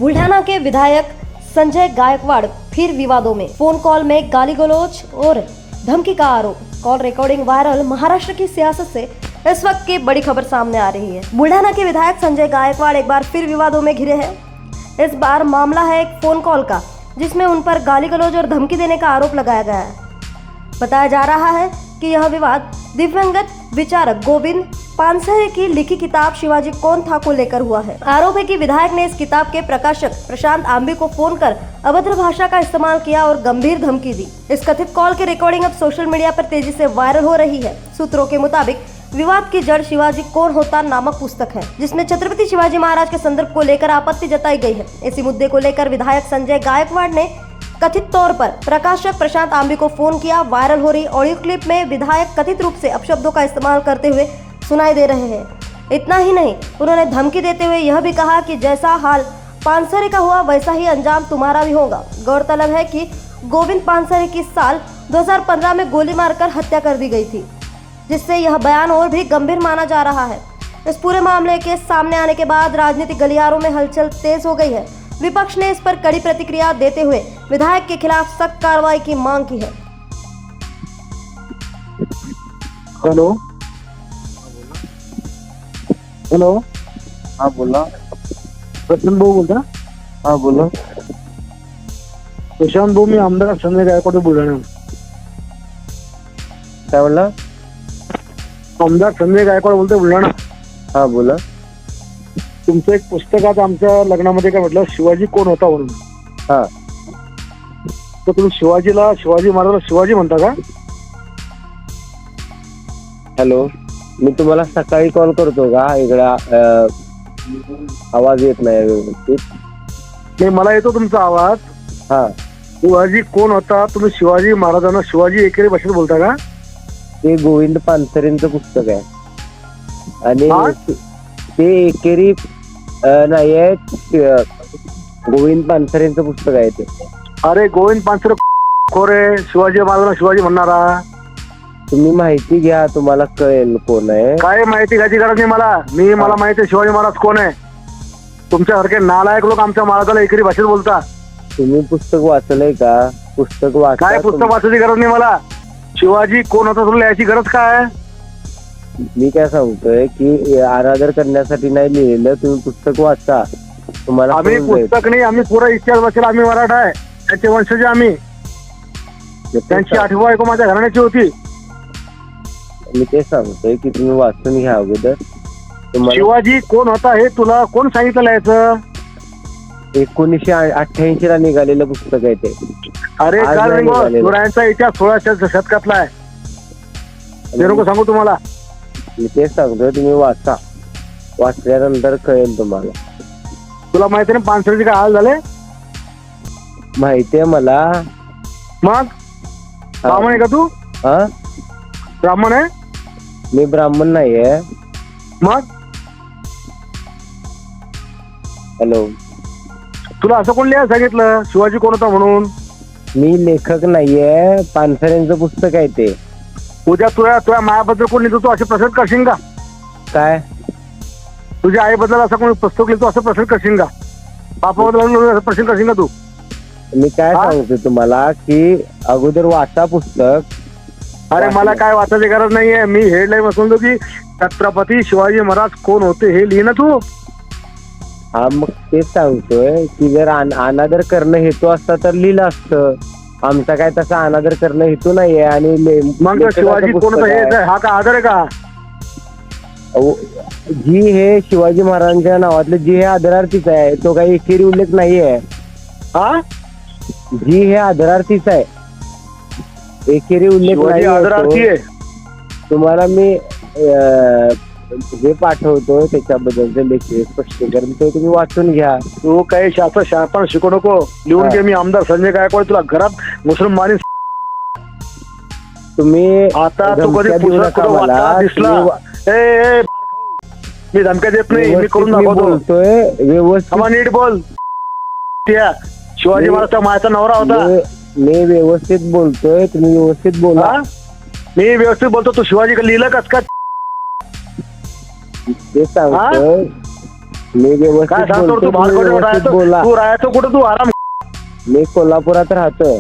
बुल्ढाना के विधायक संजय गायकवाड़ फिर विवादों में। फोन कॉल में गाली गलौज और धमकी का आरोप। Call recording viral. महाराष्ट्र की सियासत से इस वक्त की बड़ी खबर सामने आ रही है। बुल्ढाना के विधायक संजय गायकवाड़ एक बार फिर विवादों में घिरे हैं। इस बार मामला है एक फोन कॉल का, जिसमें उन पर गाली गलौज और धमकी देने का आरोप लगाया गया है। बताया जा रहा है कि यह विवाद दिवंगत विचारक गोविंद पानसरे की लिखी किताब शिवाजी कौन था को लेकर हुआ है। आरोप है कि विधायक ने इस किताब के प्रकाशक प्रशांत आंबी को फोन कर अभद्र भाषा का इस्तेमाल किया और गंभीर धमकी दी। इस कथित कॉल की रिकॉर्डिंग अब सोशल मीडिया पर तेजी से वायरल हो रही है। सूत्रों के मुताबिक विवाद की जड़ शिवाजी कौन होता नामक पुस्तक है, जिसमें छत्रपति शिवाजी महाराज के संदर्भ को लेकर आपत्ति जताई गई है। इसी मुद्दे को लेकर विधायक संजय गायकवाड़ ने कथित तौर पर प्रकाशक प्रशांत आंबी को फोन किया। वायरल हो रही ऑडियो क्लिप में विधायक कथित रूप से अपशब्दों का इस्तेमाल करते हुए सुनाई दे रहे हैं। इतना ही नहीं, उन्होंने धमकी देते हुए यह भी कहा कि जैसा हाल पानसरे का हुआ वैसा ही अंजाम तुम्हारा भी होगा। गौरतलब है कि गोविंद पानसरे की साल 2015 में गोली मारकर हत्या कर दी गई थी, जिससे यह बयान और भी गंभीर माना जा रहा है। इस पूरे मामले के सामने आने के बाद राजनीतिक गलियारों में हलचल तेज हो गई है। विपक्ष ने इस पर कड़ी प्रतिक्रिया देते हुए विधायक के खिलाफ सख्त कार्रवाई की मांग की है। हेलो हेलो, हाँ बोला। प्रशांत भाऊ बोलता? हाँ बोला। प्रशांत भाऊ, मी आमदार संजय गायकवाड बुलढाणा. काय बोलला? आमदार संजय गायकवाड बोलतोय बुलढाणा. हा बोला. तुमचं एक पुस्तकात आमच्या लग्नामध्ये काय म्हटलं, शिवाजी कोण होता म्हणून. हा, तर तुम्ही शिवाजी महाराजाला शिवाजी म्हणता का? हॅलो, मी तुम्हाला सकाळी कॉल करतो का? इकडे आवाज येत नाही व्यवस्थित. नाही, मला येतो तुमचा आवाज. हा, शिवाजी कोण होता, तुम्ही शिवाजी महाराजांना शिवाजी एकेरी भाषेत बोलता का? ते गोविंद पानसरेंचं पुस्तक आहे आणि हा? ते एकेरी नाही आहे, गोविंद पानसरेंचं पुस्तक आहे ते. अरे गोविंद पानसरे खोरे, शिवाजी महाराजांना शिवाजी म्हणणारा. तुम्ही माहिती घ्या, तुम्हाला कळेल कोण आहे. काय माहिती घ्यायची गरज नाही मला माहिती आहे शिवाजी महाराज कोण आहे. तुमच्यासारखे नालायक लोक आमच्या महाराजाला एकेरी भाषेत बोलता. तुम्ही पुस्तक वाचलंय का? पुस्तक वाचा. काय पुस्तक वाचायची गरज नाही मला. शिवाजी कोण होता तुला याची गरज काय? मी काय सांगतोय की अनादर करण्यासाठी नाही लिहिलेलं, तुम्ही पुस्तक वाचा. तुम्हाला आम्ही कळून जाईल. पुस्तक नाही, आम्ही पुरा इतिहास वाचला. आम्ही मराठा आहे, त्याचे वंशज आम्ही. त्यांची आठवण ऐकू माझ्या घराण्याची होती. मी ते सांगतोय की तुम्ही वाचून घ्या अगोदर. तुम्हाला शिवाजी कोण होता हे तुला कोण सांगितलं याचं? 1988 ला निघालेलं पुस्तक आहे ते. अरे आज काय नाही निघालेलं. शिवरायांचा इतिहास 16व्या शतकातला आहे. ते नको सांगू तुम्हाला. मी तेच सांगतोय, तुम्ही वाचा. वाचल्यानंतर कळेल तुम्हाला. तुला माहिती नाही पानसरेचे काय हाल झाले? माहितीये मला. मग ब्राह्मण आहे का तू? हा, ब्राह्मण आहे? मी ब्राह्मण नाहीये. मग हॅलो, तुला असं कोण लिहायला सांगितलं शिवाजी कोण होता म्हणून? मी लेखक नाहीये. पानसरेंचं पुस्तक आहे ते. उद्या तुझ्या मायाबद्दल कोण लिहितो तू असे प्रसाद करशील का? काय तुझ्या आईबद्दल असं कोणी पुस्तक लिहितो असं प्रसाद करशील का? बापाबद्दल असं प्रश्न करशील का तू? मी काय सांगतोय तुम्हाला की अगोदर वाचा पुस्तक. अरे मला काय वाचायची गरज नाहीये. मी हेडलाईन वाचतो की छत्रपती शिवाजी महाराज कोण होते हे लिहि ना तू. हा, मग तेच सांगतोय की जर अनादर करणं हेतू असता तर लिहिलं असतं. आमचा काय तसा अनादर करणं हेतू नाहीये. आणि मग शिवाजी कोण होता हे हा का आदर आहे का? जी हे शिवाजी महाराजांच्या नावातलं जी हे आदरार्थीच आहे, तो काही एकेरी उल्लेख नाहीये. हा, जी हे आदरार्थीच आहे, एकेरी उल्लेख नाही. आदरार्थी आहे. तुम्हाला मी हे पाठवतो त्याच्याबद्दलचं लेखी स्पष्टीकरण, ते तुम्ही वाचून घ्या. तू काही शासन शिकू नको. लिहून घे. मी आमदार संजय गायकवाड तुला घरात मुसलमानी. तुम्ही आता तू कधी पुस्तक दिसला? मी धमक्या देत नाही. मी करून दाखवतो. बोलतोय व्यवस्थित. नीट बोल. शिवाजी महाराजचा मायाचा नवरा होता. मी व्यवस्थित बोलतोय, तुम्ही व्यवस्थित बोला. मी व्यवस्थित बोलतो. तू शिवाजी लिहिलं कस का? ते सांगतोय मी काय व्यवस्थित सांगतो बोलतो, तू तुम्ही बाहेर व्यवस्थित राहतो, बोला. तू राहतो कुठं, तू आराम मी कोल्हापुरात राहतो.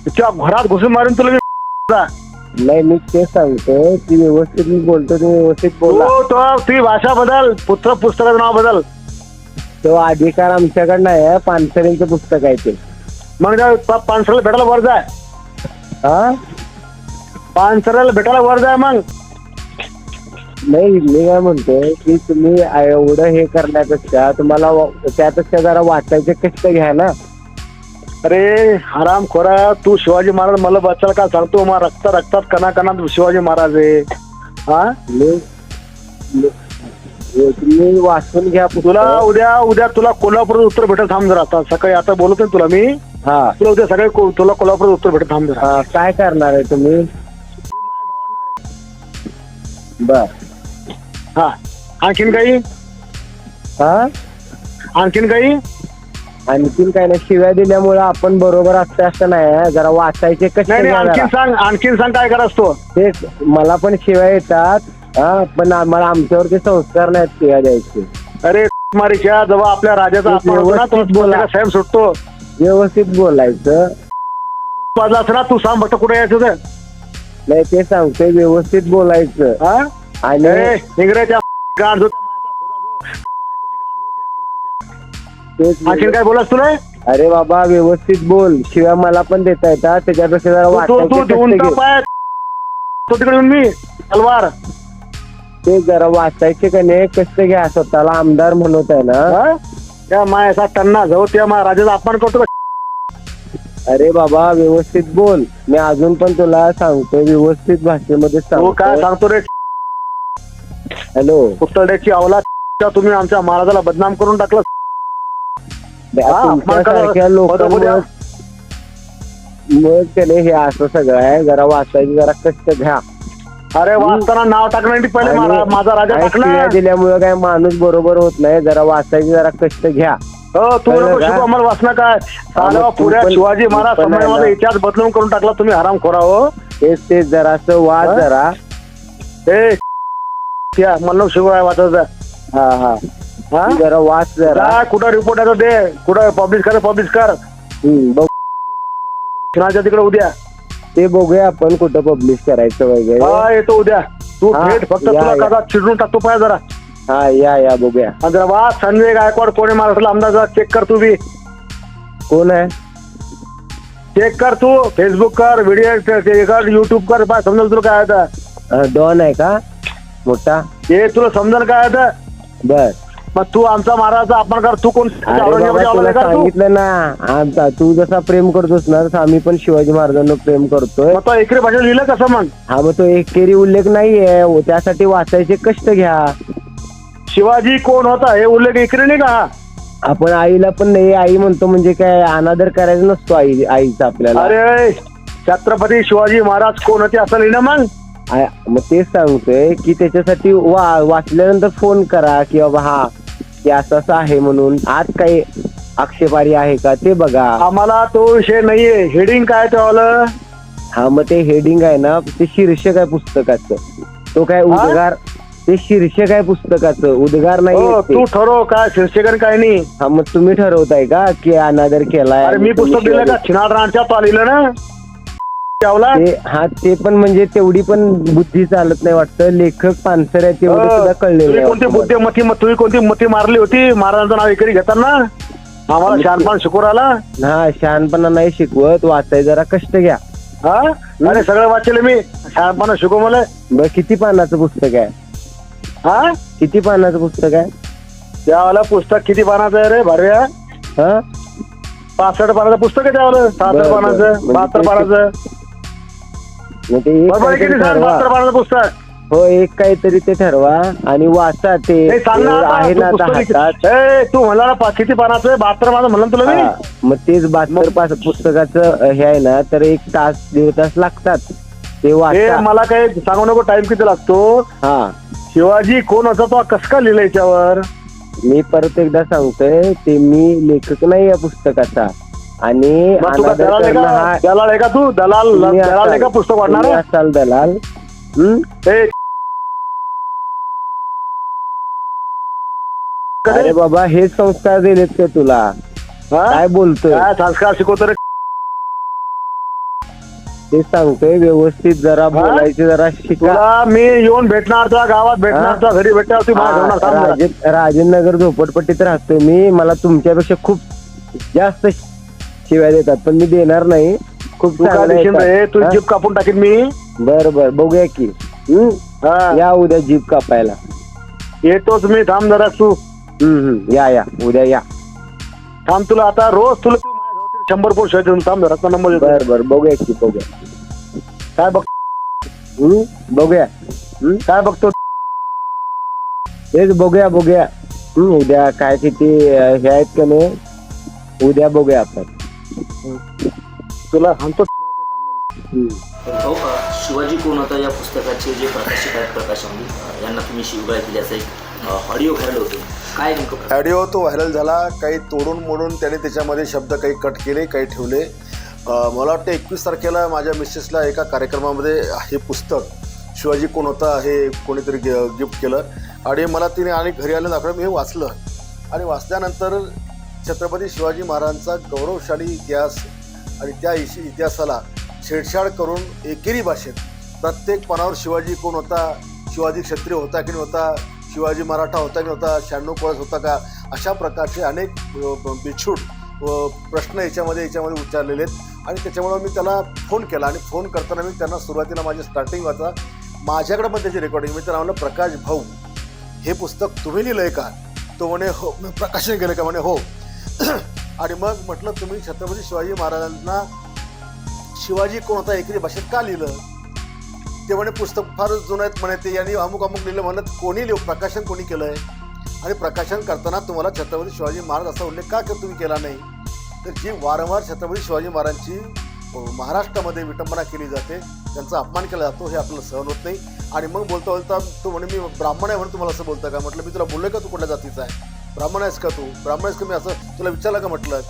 तुझ्या घरात घुसून मारून तुला मी नाही, मी तेच सांगतो की व्यवस्थित मी बोलतो, तुम्ही व्यवस्थित बोला. ती भाषा बदल, पुस्तकाचं नाव बदल. तो अधिकार आमच्याकडे नाही आहे, पानसरेंचं पुस्तक आहे ते. मग पानसऱ्याला भेटायला वर जाय, हा पानसऱ्याला भेटायला वर जाय. मग नाही, मी काय म्हणतोय की तुम्ही एवढं हे करण्यापेक्षा तुम्हाला त्यापेक्षा जरा वाचायचे कष्ट घ्या ना. अरे हराम खोरा, तू शिवाजी महाराज मला बचायला का सांगतो? मग रक्तात कणाकणात शिवाजी महाराज आहे. हा, तुम्ही वाचून घ्या पुस्तक. तुला उद्या तुला कोल्हापूर उत्तर भेटत थांब जरा. आता सकाळी आता बोलतोय तुला मी. हा, तुला उद्या सकाळी तुला कोल्हापूर उत्तर भेटत थांब जरा. हा, काय करणार आहे तुम्ही? बर, हा, आणखीन काही? हा, आणखीन काही? आणखीन काय नाही. शिव्या दिल्यामुळे आपण बरोबर असतं असं नाही. जरा वाचायचे कष्ट नाही, घ्या आणखीन जरा. आणखीन सांग काय करास तो. तेच, मला पण शिव्या येतात. हा, पण आम्हाला आमच्यावरती संस्कार नाहीत शिव्या द्यायचे. अरे मारीच्या जेव्हा आपल्या राजाचा अपमान होतो ना, व्यवस्थित बोला. तो साहेब सुटतो. व्यवस्थित बोलायचं. वाजला असं ना, तू सांग फक्त कुठे यायचं ते. नाही, ते सांगतोय व्यवस्थित बोलायचं. हा, आणि इंग्रजच्या गांड जो. तेच आणखीन काय बोलास तुला? अरे बाबा, व्यवस्थित बोल. शिव्या मला पण देता येतात, त्याच्यापेक्षा जरा तू वाचायचे देऊन कष्ट का घे. पाय तो तिकडे येऊन मी तलवार. ते जरा वाचायचे का नाही कष्ट घ्या. स्वतःला आमदार म्हणत आहे ना. हा? त्या मायाचा टन्ना जाऊ, त्या राजाचा अपमान करतो का? अरे बाबा, व्यवस्थित बोल. मी अजून पण तुला सांगतो, व्यवस्थित भाषेमध्ये तू काय सांगतो. सांगतो रे? हॅलो, पुतळ्याची अवलाद तुम्ही आमच्या महाराजाला बदनाम करून टाकलं. तुमच्यासारख्या लोक मग त्याने हे असं सगळं आहे. जरा वाचायची जरा कष्ट घ्या. अरे वाचताना नाव टाकण्यासाठी पहिले माझा राजा आणि टाकला. शिव्या दिल्यामुळे काय माणूस बरोबर होत नाही. जरा वाचायची जरा कष्ट घ्या. हो, तू कळलं नको का? शिकू आम्हाला वाचना काय. साला तू पुऱ्या पण- शिवाजी महाराज तू पण आहे समयामध्ये ना. इतिहास बदलून करून टाकला तुम्ही, हराम खोरा हो. तेच जरासं वाच हा? जरा. मला शिकू आहे वाचायचं. हा हा, हा? जरा वाच जरा. काय कुठं रिपोर्ट आहे तो दे, कुठं पब्लिश कर. बघ, शिनाच्या तिकडे उद्या. ते बघूया आपण कुठं पब्लिश करायचं वगैरे. हा, येतो उद्या. तू हा, भेट फक्त, या, तुला या. कसा चिडून टाकतो पाय जरा. हा, या बघूया. आणि जरा वा संजय गायकवाड कोणी महाराष्ट्राला आमदार जरा चेक कर तू बी. कोण आहे? चेक कर तू, फेसबुक कर, व्हिडिओ कर, युट्यूब कर. पाय समजेल तुला काय आता. डॉन आहे का मोठा? हे तुला समजेल काय आता. बर. मग तू आमचा महाराजाचा अपमान कर. तू कोण? अरे बाबा, तुला औरंगजेबाचा का तू? सांगितलं ना. आता तू जसा प्रेम करतोस ना, तसं आम्ही पण शिवाजी महाराजांना प्रेम करतोय. मग तो एकरी भाषेत लिहिलं कसं मग? हा, मग तो एकेरी उल्लेख नाहीये. त्यासाठी वाचायचे कष्ट घ्या. शिवाजी कोण होता हे उल्लेख एकरी नाही का? आपण आईला पण नाही आई म्हणतो म्हणजे काय अनादर करायचा नसतो आईचा आपल्याला. अरे छत्रपती शिवाजी महाराज कोण होते असं लिहिलं मग? मग तेच सांगतोय की त्याच्यासाठी वाचल्यानंतर फोन करा की बाबा हा ते असं आहे म्हणून. आज काही आक्षेपारी आहे का ते बघा. आम्हाला तो विषय नाहीये. हेडिंग काय ठेवलं? हा, मग ते हेडिंग आहे ना, ते शीर्षक आहे पुस्तकाचं. तो काय उद्गार, ते शीर्षक आहे पुस्तकाचं, उद्गार नाही. हो, तू ठरव काय शीर्षक काय नाही. हा, मग तुम्ही ठरवताय का की अनादर केलाय? अरे मी पुस्तक दिलं का? छिनाड राणच्या तो लिहिलं ना ठेवला. हा, ते पण म्हणजे तेवढी पण बुद्धी चालत नाही वाटतं. लेखक पानसर आहे तेवढं सुद्धा कळलेलं कोणती नाही. बुद्धिमती तुम्ही कोणती मती मारली होती महाराजांचं नाव एकरी घेताना? आम्हाला शहाणपण शिकू राहिला. हा, शहाणपणा नाही शिकवत. वाचाय जरा कष्ट घ्या. हा, अरे सगळं वाचले मी. शहाणपणा शिकू मला. बरं, किती पानाचं पुस्तक आहे? हा, किती पानाचं पुस्तक आहे? त्यावाला पुस्तक किती पानाचं आहे रे भरव्या? हा, 65 पानाचं पुस्तक आहे त्यावाला. 66 बरं, पानाचं, म्हणजे 72 पानाचं. मग ते एक बरोबर आहे काहीतरी किती सांग? ठरवा. 72 पानाचं पुस्तक. हो, एक काहीतरी ते ठरवा आणि वाचा. ते हे सांग ना आता, आहे तू ना आता पुस्तक हातात. तू म्हणला ना किती पानाचं आहे? 72 पानाचं म्हणलं तुला मी. हा, मग तेच 72 पुस्तकाचं हे आहे ना, तर 1 तास 1.5 तास लागतात ते हे वाचा. मला काही सांगू नको टाइम किती लागतो. हा, शिवाजी कोण होता तो कसं का लिहिलं याच्यावर? मी परत एकदा सांगतोय, ते मी लेखक नाही या पुस्तकाचा. आणि मग तू का अनादर दलाल आहे करणं का? हा दलाल आहे का तू? दलाल तुम्ही दलाल आहे का असाल. पुस्तक तुम्ही वाढणार? असाल दलाल. करे अरे बाबा हेच संस्कार दिलेत का तुला? हा? काय बोलतोय? काय संस्कार शिकवतो रे? ते सांगतोय व्यवस्थित जरा बोलायचे जरा शिका. तुला मी येऊन भेटणार, तुला गावात भेटणार, तुला घरी भेटणार, तू माझ्या घरात थांब जरा. राजेंद्रनगर झोपडपट्टीत राहतोय मी. मला तुमच्यापेक्षा खूप जास्त शिव्या देतात पण मी देणार नाही. खूप तू काय चांगलं देशील रे? येतात. तू हा? जीप कापून टाकीन मी. बर बर बघूया की. हा. या उद्या जीप कापायला. येतोच मी, थांब जरा तू. या उद्या या. थांब, तुला आता रोज तुला तू माझ्या गावातील 100 पोस्ट शोधून थांब जरा, नंबर देतो. बर बर बघूया की बघूया. काय बघ, बघूया. काय बघतो? तेच बघूया. उद्या काय किती हे आहेत का नाही, उद्या बघूया आपण. तुला सांगतो. भाऊ, शिवाजी कोण होता या पुस्तकाचे जे प्रकाशक आहेत प्रकाश अंबी यांना तुम्ही शिवगाळ केल्याचा एक ऑडिओ व्हायरल होतो. काय नेमकं? ऑडिओ तो व्हायरल झाला. काही तोडून मोडून त्याने त्याच्यामध्ये शब्द काही कट केले, काही ठेवले. मला वाटतं 21 तारखेला माझ्या मिसेसला एका कार्यक्रमामध्ये हे पुस्तक शिवाजी कोण होता हे कोणीतरी गिफ्ट केलं आणि मला तिने आणि घरी आलं दाखवलं. मी हे वाचलं आणि वाचल्यानंतर छत्रपती शिवाजी महाराजांचा गौरवशाली इतिहास आणि त्या इतिहासाला छेडछाड करून एकेरी भाषेत प्रत्येक पानावर शिवाजी कोण होता, शिवाजी क्षत्रिय होता की नव्हता, शिवाजी मराठा होता की नव्हता, 96 कळस होता का, अशा प्रकारचे अनेक बिछूट प्रश्न याच्यामध्ये विचारलेले आहेत. आणि त्याच्यामुळं मी त्याला फोन केला आणि फोन करताना मी त्यांना सुरुवातीला माझी स्टार्टिंग वाचा, माझ्याकडे पण त्याची रेकॉर्डिंग. मी त्यांना म्हणलं, प्रकाश भाऊ हे पुस्तक तुम्ही लिहिलं आहे का? तो म्हणे हो. मी प्रकाशन केलं का? म्हणे हो. आणि मग म्हटलं तुम्ही छत्रपती शिवाजी महाराजांना शिवाजी कोण होता एकरी भाषेत का लिहिलं? ते म्हणे पुस्तक फार जुनं आहेत म्हणे, ते यांनी अमुक लिहिलं. म्हणत कोणी प्रकाशन कोणी केलं आहे? आणि प्रकाशन करताना तुम्हाला छत्रपती शिवाजी महाराज असा उल्लेख का तुम्ही केला नाही? तर जी वारंवार छत्रपती शिवाजी महाराजांची महाराष्ट्रामध्ये विटंबना केली जाते, त्यांचा अपमान केला जातो, हे आपल्याला सहन होत नाही. आणि मग बोलता तो म्हणे मी ब्राह्मण आहे म्हणून तुम्हाला असं बोलतं का? म्हटलं मी तुला बोलले का तू कुठल्या जातीचा आहे? ब्राह्मण आहेस का तू? ब्राह्मण आहेस का? मी असं तुला विचारलं का म्हटलं?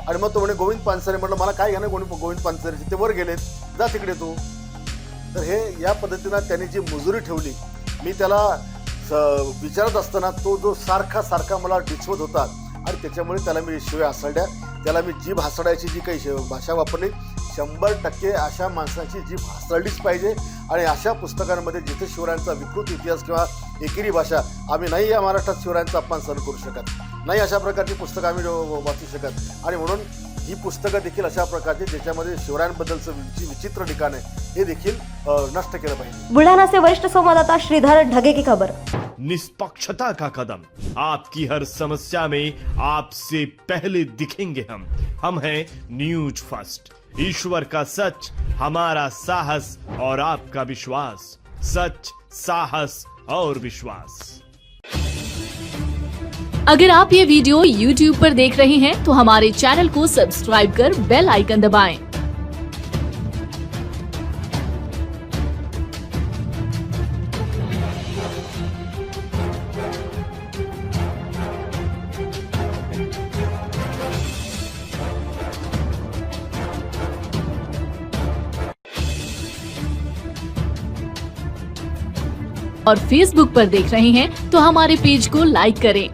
आणि मग तो म्हणे गोविंद पानसरे. म्हटलं मला काय घ्या ना गोविंद पानसरे, ते वर गेलेत, जा तिकडे तू. तर हे या पद्धतीनं त्यांनी जी मुजुरी ठेवली, मी त्याला विचारत असताना तो जो सारखा मला डिचवत होता आणि त्याच्यामुळे त्याला मी शिव्या हासड्या, त्याला मी जीभ हासडायची जी काही भाषा वापरली, 100% अशा माणसाची जीभ हासडलीच पाहिजे. आणि अशा पुस्तकांमध्ये जिथे शिवरायांचा विकृत इतिहास किंवा एकेरी भाषा, आम्ही नाही या महाराष्ट्रात शिवरायांचा अपमान सहन करू शकत नाही, अशा प्रकारची पुस्तकं आम्ही वाचू शकत. आणि म्हणून ही पुस्तकं देखील अशा प्रकारची ज्याच्यामध्ये शिवरायांबद्दलचं विचित्र ठिकाण आहे हे देखील नष्ट केलं पाहिजे. बुलढाणा से वरिष्ठ संवाददाता श्रीधर ढगे की खबर. निष्पक्षता का कदम, आपकी हर समस्या में आपसे पहले दिखेंगे हम हैं न्यूज फर्स्ट. ईश्वर का सच, हमारा साहस और आपका विश्वास. सच, साहस और विश्वास. अगर आप ये वीडियो YouTube पर देख रहे हैं तो हमारे चैनल को सब्सक्राइब कर बेल आइकन दबाएं. और Facebook पर देख रहे हैं तो हमारे पेज को लाइक करें.